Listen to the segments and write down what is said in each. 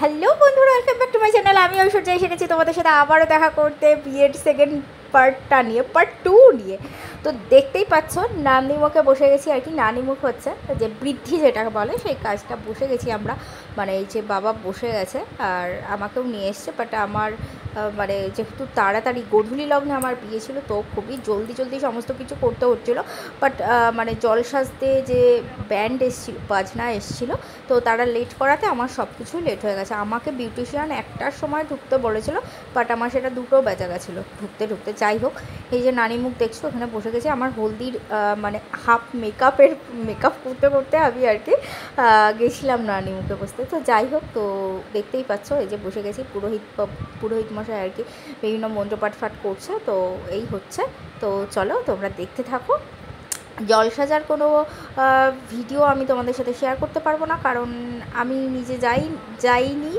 Hello বন্ধুরা, welcome back to my channel. আমি ঐশ্বর্য এসে গেছি তোমাদের সাথে আবারও দেখা করতে বিএড সেকেন্ড পার্টটা নিয়ে, পার্ট 2 নিয়ে। তো দেখতেই পাচ্ছ নানিমুখে বসে গেছি আর কি। নানিমুখ হচ্ছে যে বৃদ্ধি যেটাকে বলে, সেই কাজটা বসে গেছি আমরা। মানে এই যে বাবা বসে গেছে আর আমাকেও নিয়ে এসছে, বাট আমার মানে যেহেতু তাড়াতাড়ি গধূলি লগ্নে আমার বিয়ে ছিল, তো খুবই জলদি জলদি সমস্ত কিছু করতে হচ্ছিলো। বাট মানে জল সাজতে যে ব্যান্ড এসেছিলো, বাজনা এসেছিলো, তো তারা লেট করাতে আমার সব কিছু লেট হয়ে গেছে। আমাকে বিউটিশিয়ান 1টার সময় ঢুকতে বলেছিল, বাট আমার সেটা 2টো বেজে গেছিলো ঢুকতে ঢুকতে। যাই হোক, এই যে নানিমুখ দেখছো ওখানে বসে গেছে। আমার হলদির মানে হাফ মেকআপ করতে করতে আমি আর কি গেছিলাম নানিমুখে বসতে। তো যাই হোক, তো দেখতেই পাচ্ছ এই যে বসে গেছি। পুরোহিত মশাই আর কি বিভিন্ন মন্ত্রপাঠ করছে। তো এই হচ্ছে, তো চলো তোমরা দেখতে থাকো। জল সাজার কোনো ভিডিও আমি তোমাদের সাথে শেয়ার করতে পারবো না, কারণ আমি নিজে যাইনি,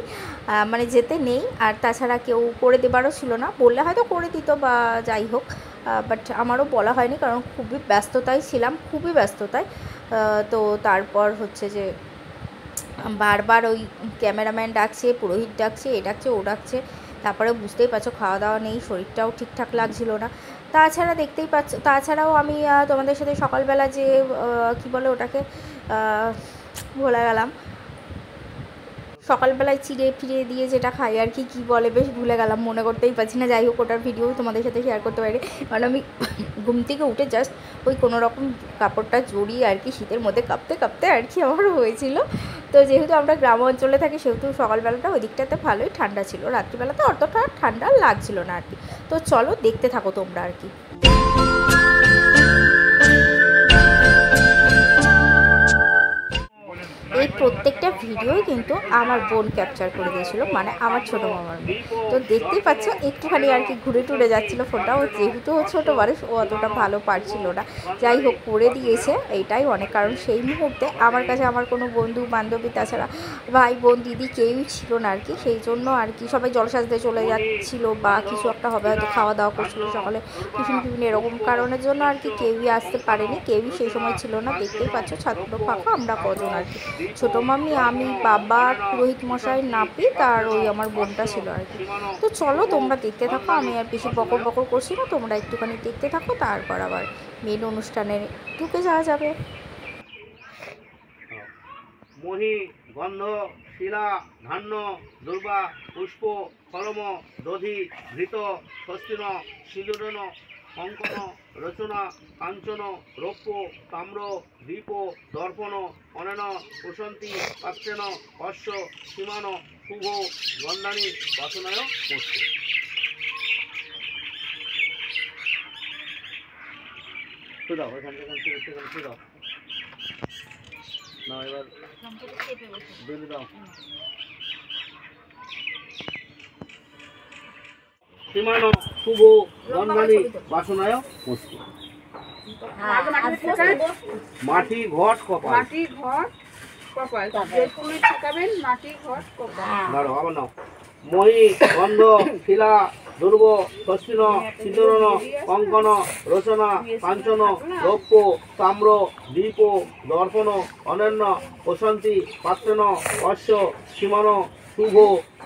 মানে যেতে নেই। আর তাছাড়া কেউ করে দেবারও ছিল না, বললে হয়তো করে দিত বা যাই হোক, বাট আমারও বলা হয়নি, কারণ খুবই ব্যস্ততায় ছিলাম, খুবই ব্যস্ততায়। তো তারপর হচ্ছে যে বারবার ওই ক্যামেরাম্যান ডাকছে, পুরোহিত ডাকছে, এ ডাকছে, ও ডাকছে। তারপরে বুঝতেই পারছো খাওয়া দাওয়া নেই, শরীরটাও ঠিকঠাক লাগছিল না। তাছাড়া দেখতেই পাচ্ছ, তাছাড়াও আমি তোমাদের সাথে সকালবেলা যে কী বলে ওটাকে, ভুলে গেলাম, সকালবেলায় চিড়ে ফিরে দিয়ে যেটা খাই আর কি, কী বলে বেশ ভুলে গেলাম, মনে করতেই পারছি না। যাই হোক, ওটার ভিডিও তোমাদের সাথে শেয়ার করতে পারি, কারণ আমি ঘুম থেকে উঠে জাস্ট ওই কোনো রকম কাপড়টা জড়িয়ে আর কি শীতের মধ্যে কাঁপতে কাঁপতে আর কি আমার হয়েছিল। তো যেহেতু আমরা গ্রাম অঞ্চলে থাকি, সেহেতু সকালবেলাটা ওই দিকটাতে ভালোই ঠান্ডা ছিল, রাত্রিবেলাতে অতটা ঠান্ডা লাগছিল না আর কি। তো চলো দেখতে থাকো তোমরা আর কি। এই প্রত্যেকটা ভিডিওই কিন্তু আমার বোন ক্যাপচার করে দিয়েছিল, মানে আমার ছোটো মামার মেয়ে। তো দেখতেই পাচ্ছ একটুখানি আর কি ঘুরে টুরে যাচ্ছিলো ফোনটা। ও যেহেতু ও ছোটো মানুষ, ও অতটা ভালো পারছিল না। যাই হোক, করে দিয়েছে, এইটাই অনেক। কারণ সেই মুহূর্তে আমার কাছে আমার কোনো বন্ধু বান্ধবী, তাছাড়া ভাই বোন দিদি কেউই ছিল না আর কি। সেই জন্য আর কি সবাই জল সাজতে চলে যাচ্ছিলো, বা কিছু একটা হবে হয়তো, খাওয়া দাওয়া করছিলো সকালে, টিফিন এরকম কারণের জন্য আর কি কেউই আসতে পারেনি, কেউই সেই সময় ছিল না। দেখতেই পাচ্ছ ছাত্র ফাঁকা, আমরা কজন আর কি, ছোটো মামি, আমি, বাবা, পুরোহিত মশাই, নাপিত আর ওই আমার বোনটা ছিল আর কি। তো চলো তোমরা দেখতে থাকো, আমি আর বেশি বকর বকর করছি না, তোমরা একটুখানি দেখতে থাকো, তারপর আবার মেন অনুষ্ঠানে ঢুকে যাওয়া যাবে। মহি, গন্ধ, শিলা, ধান্য, দুর্বা, পুষ্প, কলম, দধি, ঘৃত, স্বস্তিন, সিঁদুরন, কঙ্কন, রচনা, কাঞ্চন, রৌপ্য, তাম্র, দীপ, দর্পণ, অনন, প্রশান্তি, পাত্রেন, অশ্ব, সীমান, শুভ, গন্ধানী, বাসনায় বস্তু। দাও ওইখান থেকে দাও না, এবার বেঁধে দাও। সীমানো, শুভ, গন্ধানী, বাসনায় বস্তু। মাটি, ঘট, কপাল। মাটি, ঘট, কপাল। যেটুকুই ঠেকাবেন, মাটি, ঘট, কপাল। দাঁড়ো, আবার নাও। মহি, গন্ধ, শিলা, দুর্ব, স্বস্তিন, সিঁদুরন, কঙ্কন, রচনা, কাঞ্চন, রৌপ্য, তাম্র, দীপ, দর্পণ, অনন্য, প্রশান্তি, পাত্রেন, অশ্ব, সীমান, শুভ,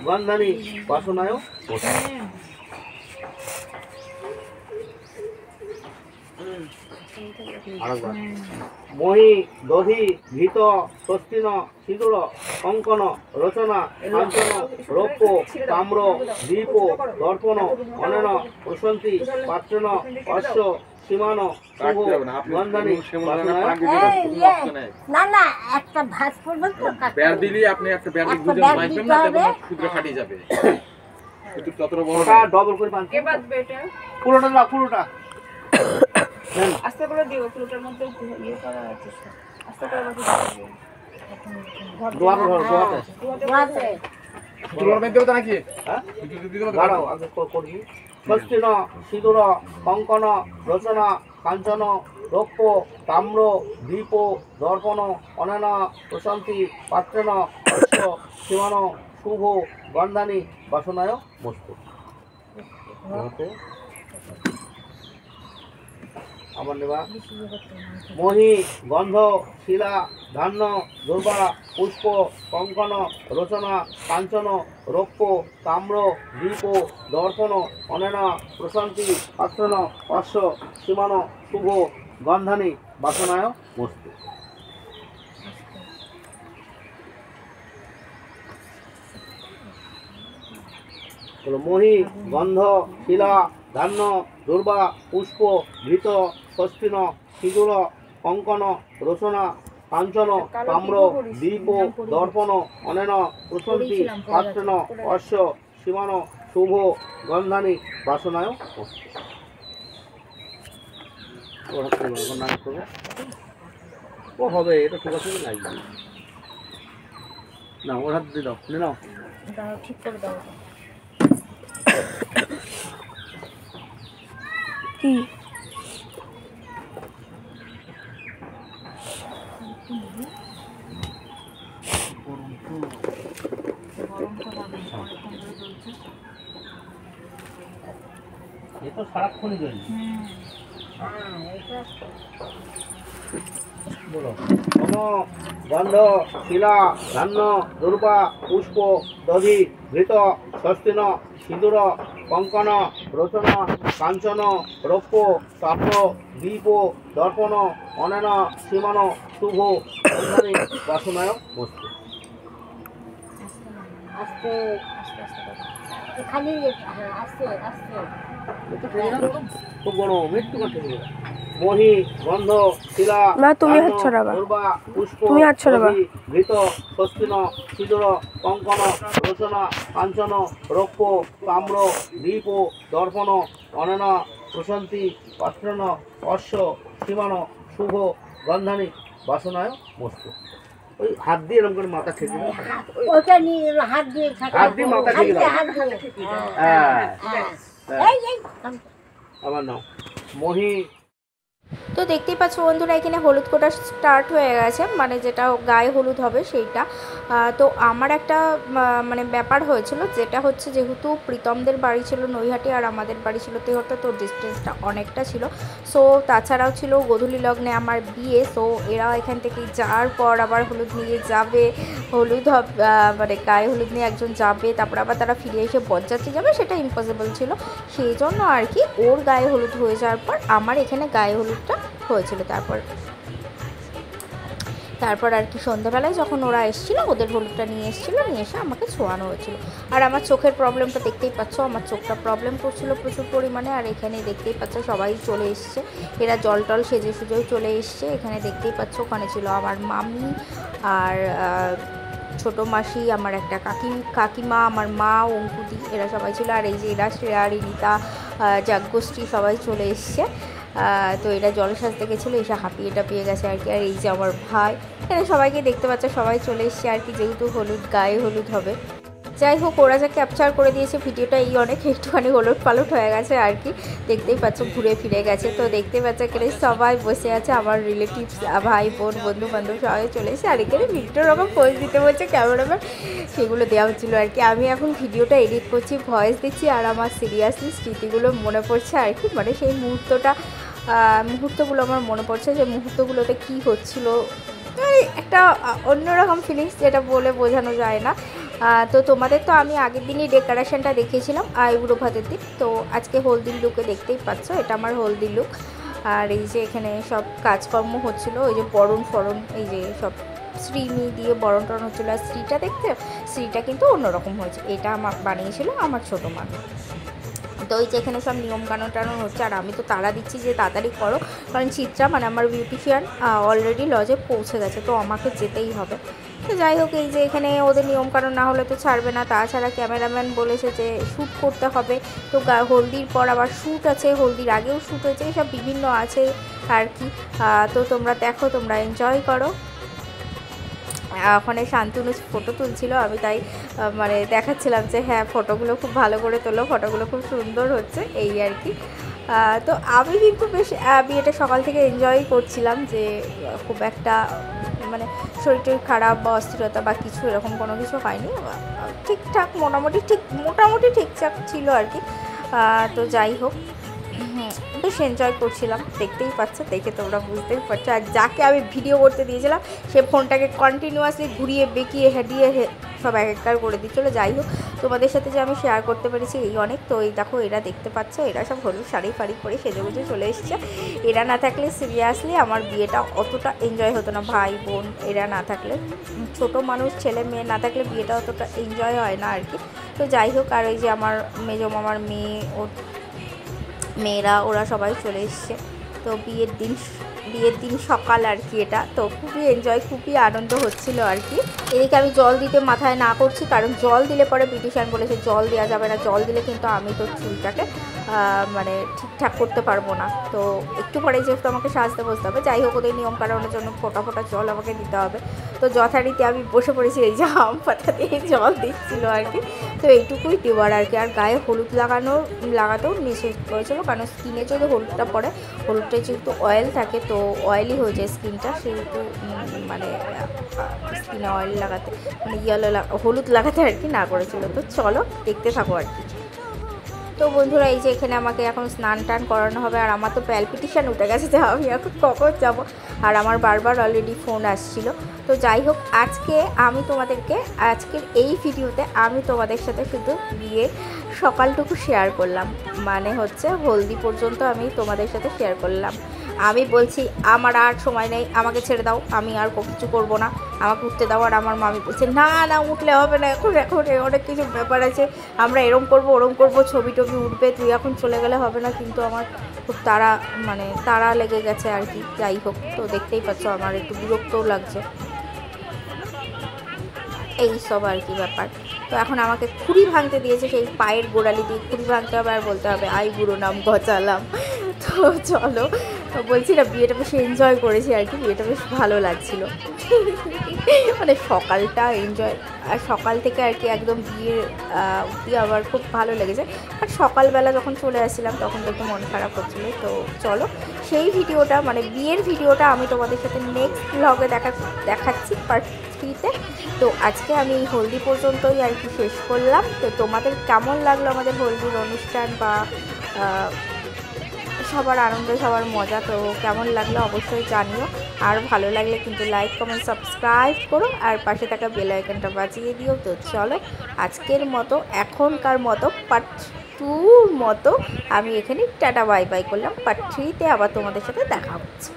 গন্ধানী, বাসনায় বস্তু। মহি, দধি, ঘৃত, স্বস্তিন, সিঁদুর, কঙ্কন, রচনা, কাঞ্চন, রৌপ্য, তাম্র, দীপ, দর্পণ, অনন, প্রশান্তি, পাত্রেন, অশ্ব, সীমান, শুভ, গন্ধানী, না না, একটা ভাঁজ করবেন তো, বের দিলি আপনি একটা বের দিলে মাইবেন না, তবে ক্ষুদ্র ফাটি যাবে। একটু ততটা বড় ওটা ডবল করে পান। এবার বেটা পুরোটা দাও, পুরোটা আস্তে করে দিও, পুরোটার মধ্যে ইয়ে করা আছে, আস্তে করে বাকি দিও। দোয়াতে ধরো, দোয়াতে। রাতে দুটোর মধ্যে দেবো নাকি? হ্যাঁ, দুটো দিতে হবে। দাঁড়াও, আগে করবি। স্বস্তিন, সিঁদুর, কঙ্কন, রচনা, কাঞ্চন, রৌপ্য, তাম্র, দীপ, দর্পণ, অনন, প্রশান্তি, পাত্রেন, অশ্ব, সীমান, শুভ, গন্ধানী, বাসনায় বস্তু। আবার নেবা মহি গন্ধ শিলা ধান্য দুর্বা পুষ্প কঙ্কন রচনা কাঞ্চন রৌপ্য তাম্র দীপ দর্পণ অনেনা প্রশান্তি পাত্রন অশ্ব সীমান শুভ গন্ধানী বাসনায় বস্তু। মহি গন্ধ শিলা ধান্য দুর্বা পুষ্প ঘৃত ষষ্ঠিন সিঁদুর কঙ্কন রচনা কাঞ্চন তাম্র দীপ দর্পণ অনেন প্রশান্তি পাত্রন অশ্ব সীমান শুভ গন্ধানী বাসনায় ও হবে এটা ঠিক আছে লাগবে না ওর হাত দিয়ে দাও নাও ঠিক করে দাও কি এ তো সারাক্ষণই জন্য বলো গন্ধ শিলা ধান্য দুর্বা পুষ্প দধি ঘৃত ষষ্ঠিন সিঁদুর কঙ্কন রচনা কাঞ্চন রৌপ্য তাম্র দীপ দর্পণ অনেন সীমান শুভ গন্ধানী বাসনায় বস্তু। আস্তে খালি আস্তে আস্তে খুব গরম একটু কাটে মহি গন্ধ শিলা মা, তুমি হাত ছড়াবা। দুর্বা পুষ্প তুমি হাত ছড়াবা। দধি ঘৃত ষষ্ঠিন সিঁদুর কঙ্কন রচনা কাঞ্চন রৌপ্য তাম্র দীপ দর্পণ অনেন প্রশান্তি পাত্রন অশ্ব সীমান শুভ গন্ধানী বাসনায় বস্তু। ওই হাত দিয়ে এরকম করে মাথা ঠেকে দাও। ওটা নিয়ে হাত দিয়ে হাত দিয়ে মাথা ঠেকে দাও। হাত দিয়ে হ্যাঁ এই এই আবার নাও মহি। তো দেখতেই পাচ্ছ বন্ধুরা এখানে হলুদ কোটা স্টার্ট হয়ে গেছে, মানে যেটা গায়ে হলুদ হবে সেইটা। তো আমার একটা মানে ব্যাপার হয়েছিল, যেটা হচ্ছে যেহেতু প্রীতমদের বাড়ি ছিল নৈহাটি আর আমাদের বাড়ি ছিল তেহট্টা, তো ডিস্টেন্সটা অনেকটা ছিল। সো তাছাড়াও ছিল গোধূলি লগ্নে আমার বিয়ে, সো এরা এখান থেকে যাওয়ার পর আবার হলুদ নিয়ে যাবে, হলুদ মানে গায়ে হলুদ নিয়ে একজন যাবে, তারপর আবার তারা ফিরে এসে বরযাত্রী যাবে, সেটা ইম্পসিবল ছিল। সেই জন্য আর কি ওর গায়ে হলুদ হয়ে যাওয়ার পর আমার এখানে গায়ে হলুদটা হয়েছিল। তারপর আর কি সন্ধ্যাবেলায় যখন ওরা এসেছিলো ওদের হলুদটা নিয়ে এসেছিলো, নিয়ে এসে আমাকে ছোঁয়ানো হয়েছিল। আর আমার চোখের প্রবলেমটা দেখতেই পাচ্ছ, আমার চোখটা প্রবলেম করছিল প্রচুর পরিমাণে। আর এখানে দেখতেই পাচ্ছ সবাই চলে এসছে, এরা জল টল সেজে সুজেও চলে এসছে। এখানে দেখতেই পাচ্ছ ওখানে ছিল আমার মামি আর ছোটো মাসি, আমার একটা কাকিমা, আমার মা, অঙ্কুদি, এরা সবাই ছিল। আর এই যে এরা শ্রেয়া, রিনিতা, জাগগোষ্ঠী সবাই চলে এসছে। তো এরা জল সাজতে গেছিলো, এসে হাঁপিয়ে টাপিয়ে গেছে আর কি। আর এই যে আমার ভাই, এখানে সবাইকে দেখতে পাচ্ছ, সবাই চলে এসছে আর কি, যেহেতু হলুদ গায়ে হলুদ হবে। যাই হোক, ওরা যা ক্যাপচার করে দিয়েছে ভিডিওটা, এই অনেক একটুখানি হলুদ পালট হয়ে গেছে আর কি। দেখতেই পাচ্ছ ঘুরে ফিরে গেছে। তো দেখতে পাচ্ছ এখানে সবাই বসে আছে, আমার রিলেটিভস, ভাই বোন, বন্ধু বান্ধব সবাই চলে এসে। আর এখানে বিভিন্ন রকম পোজ দিতে বলছে ক্যামেরাম্যান, সেগুলো দেওয়া হচ্ছিলো আর কি। আমি এখন ভিডিওটা এডিট করছি, ভয়েস দিচ্ছি, আর আমার সিরিয়াসলি স্মৃতিগুলো মনে পড়ছে আর কি। মানে সেই মুহূর্তগুলো আমার মনে পড়ছে, যে মুহূর্তগুলোতে কী হচ্ছিলো, একটা অন্যরকম ফিলিংস, যেটা বলে বোঝানো যায় না। তো তোমাদের তো আমি আগের দিনই ডেকোরেশনটা দেখিয়েছিলাম আইবুড়ো ভাতের দিন। তো আজকে হলদির লুকে দেখতেই পাচ্ছ, এটা আমার হলদির লুক। আর এই যে এখানে সব কাজকর্ম হচ্ছিলো, ওই যে বরণ ফরণ, এই যে সব শ্রীমি দিয়ে বরণ টরণ হচ্ছিলো। আর শ্রীটা কিন্তু অন্যরকম হয়েছে, এটা আমার বানিয়েছিল আমার ছোটো মা। তো ওই যে এখানে সব নিয়মকানুন টানুন হচ্ছে, আর আমি তো তাড়া দিচ্ছি যে তাড়াতাড়ি করো, কারণ চিত্রা মানে আমার বিউটিশিয়ান অলরেডি লজে পৌঁছে গেছে, তো আমাকে যেতেই হবে। তো যাই হোক, এই যে এখানে ওদের নিয়মকানুন না হলে তো ছাড়বে না। তাছাড়া ক্যামেরাম্যান বলেছে যে শ্যুট করতে হবে, তো হলদির পর আবার শ্যুট আছে, হলদির আগেও শ্যুট হয়েছে, সব বিভিন্ন আছে আর কি। তো তোমরা দেখো, তোমরা এনজয় করো। ওখানে শান্তনু ফটো তুলছিল, আমি তাই মানে দেখাচ্ছিলাম যে হ্যাঁ ফটোগুলো খুব ভালো করে তোলো, ফটোগুলো খুব সুন্দর হচ্ছে, এই আর কি। তো আমি কিন্তু বেশ বিয়েটা সকাল থেকে এনজয় করছিলাম, যে খুব একটা মানে শরীর খারাপ বা অস্থিরতা বা কিছু এরকম কোনো কিছু হয়নি, ঠিকঠাক মোটামুটি ঠিকঠাক ছিল আর কি। তো যাই হোক, বেশ এনজয় করছিলাম, দেখতেই পাচ্ছ, দেখে তোমরা বুঝতেই পারছো। আর যাকে আমি ভিডিও করতে দিয়েছিলাম সে ফোনটাকে কন্টিনিউয়াসলি ঘুরিয়ে বেঁকিয়ে হেডিয়ে সব একাকার করে দিচ্ছিলো। যাই হোক, তোমাদের সাথে যে আমি শেয়ার করতে পেরেছি এই অনেক। তো এই দেখো এরা দেখতে পাচ্ছ, এরা সব হলুদ শাড়ি ফাড়ি পরে সেজেগুজে চলে এসছে। এরা না থাকলে সিরিয়াসলি আমার বিয়েটা অতটা এনজয় হতো না। ভাই বোন এরা না থাকলে, ছোট মানুষ ছেলে মেয়ে না থাকলে বিয়েটা অতটা এনজয় হয় না আর কি। তো যাই হোক, আর ওই যে আমার মেজো মামার মেয়ে, ওর মেয়েরা, ওরা সবাই চলে এসছে। তো বিয়ের দিন সকাল আর কি এটা। তো খুবই এনজয়, খুবই আনন্দ হচ্ছিল আর কি। এদিকে আমি জল দিতে মাথায় না করছি, কারণ জল দিলে পরে বিউটিশিয়ান বলেছে জল দেওয়া যাবে না। জল দিলে কিন্তু আমি তো চুলটাকে মানে ঠিকঠাক করতে পারবো না। তো একটু পরে যেহেতু আমাকে সাজতে বসতে হবে, যাই হোক ওদের নিয়ম কারণের জন্য ফোটা ফোটা জল আমাকে দিতে হবে। তো যথারীতি আমি বসে পড়েছি, এই যে আম পাতা দিয়ে জল দিচ্ছিল আর কি। তো এইটুকুই দেওয়ার আর কি। আর গায়ে হলুদ লাগাতেও নিষেধ করেছিল, কারণ স্কিনে যদি হলুদটা পড়ে, হলুদটা যেহেতু অয়েল থাকে তো অয়েলি হয়ে যায় স্কিনটা, সেহেতু মানে স্কিনে অয়েল লাগাতে মানে হলুদ লাগাতে আর কি না করেছিল। তো চলো দেখতে থাকো আর কি। তো বন্ধুরা, এই যে এখানে আমাকে এখন স্নান টান করানো হবে। আর আমার তো প্যালপিটেশন উঠে গেছে যে আমি এখন কখন যাবো। আর আমার বারবার অলরেডি ফোন আসছিল। তো যাই হোক, আজকের এই ভিডিওতে আমি তোমাদের সাথে শুধু বিয়ের সকালটুকু শেয়ার করলাম, মানে হচ্ছে হলদি পর্যন্ত আমি তোমাদের সাথে শেয়ার করলাম। আমি বলছি আমার আর সময় নেই, আমাকে ছেড়ে দাও, আমি আর কিছু করবো না, আমাকে উঠতে দাও। আর আমার মামি বলছে না না উঠলে হবে না, এখন অনেক কিছু ব্যাপার আছে, আমরা এরম করবো ওরম করবো, ছবি টবি উঠবে, তুই এখন চলে গেলে হবে না। কিন্তু আমার খুব তাড়া লেগে গেছে আর কি। যাই হোক, তো দেখতেই পাচ্ছ আমার একটু বিরক্তও লাগছে, এই সব আর কি ব্যাপার। তো এখন আমাকে খুঁড়ি ভাঙতে দিয়েছে, সেই পায়ের গোড়ালি দিয়ে খুঁড়ি ভাঙতে হবে। আর বলতে হবে আই বুড়ো নাম গচালাম। তো চলো, বলছি না বিয়েটা বেশ এনজয় করেছি আর কি। বিয়েটা বেশ ভালো লাগছিল, মানে সকালটা এনজয়, আর সকাল থেকে আর কি একদম বিয়ের অবধি আমার খুব ভালো লেগেছে। আর সকালবেলা যখন চলে আসছিলাম তখন তো একটু মন খারাপ হচ্ছিলো। তো চলো, সেই ভিডিওটা মানে বিয়ের ভিডিওটা আমি তোমাদের সাথে নেক্সট ব্লগে দেখাচ্ছি পার্ট 3-তে। তো আজকে আমি এই হলদি পর্যন্তই আর কি শেষ করলাম। তো তোমাদের কেমন লাগলো আমাদের হলদির অনুষ্ঠান বা সবার আনন্দ, সবার মজা, তো কেমন লাগলো অবশ্যই জানিও। আর ভালো লাগলে কিন্তু লাইক কমেন্ট সাবস্ক্রাইব করো, আর পাশে থাকা বেল আইকনটা বাজিয়ে দিও। তো চলো, আজকের মতো এখনকার মতো পার্ট 2 মতো আমি এখানে টাটা বাই বাই করলাম। পার্ট 3-তে আবার তোমাদের সাথে দেখা হচ্ছে।